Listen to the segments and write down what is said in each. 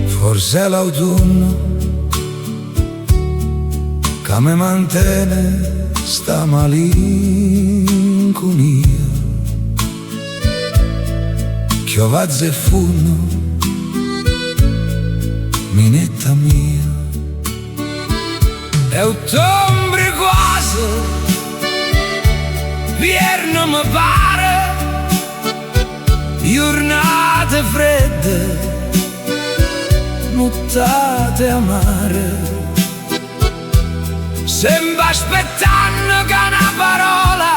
Forse è l'autunno che mi mantiene sta malinconia, chiovazze e funno, minetta mia. È ottobre quasi, vierno mi pare, giornate fredde, nottate amare. Sembra aspettando che una parola,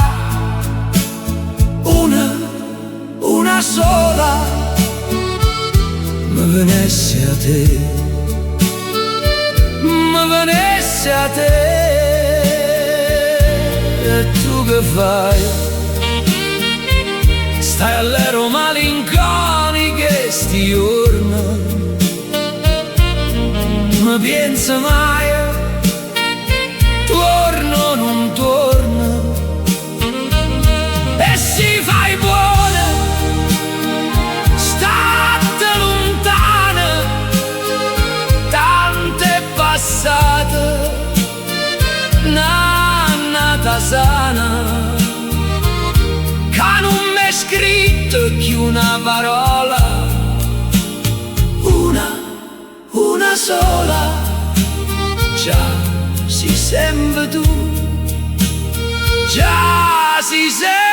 una sola, mi venisse a te, mi venisse a te. E tu che fai? Stai all'ero malinconiche sti giorni, mi pensa mai, torno, non torno, e si fai buona, state lontana, tante passate, nannata sana, che non m'è scritto che una parola, una sola, già si sembra tu, già si sembra.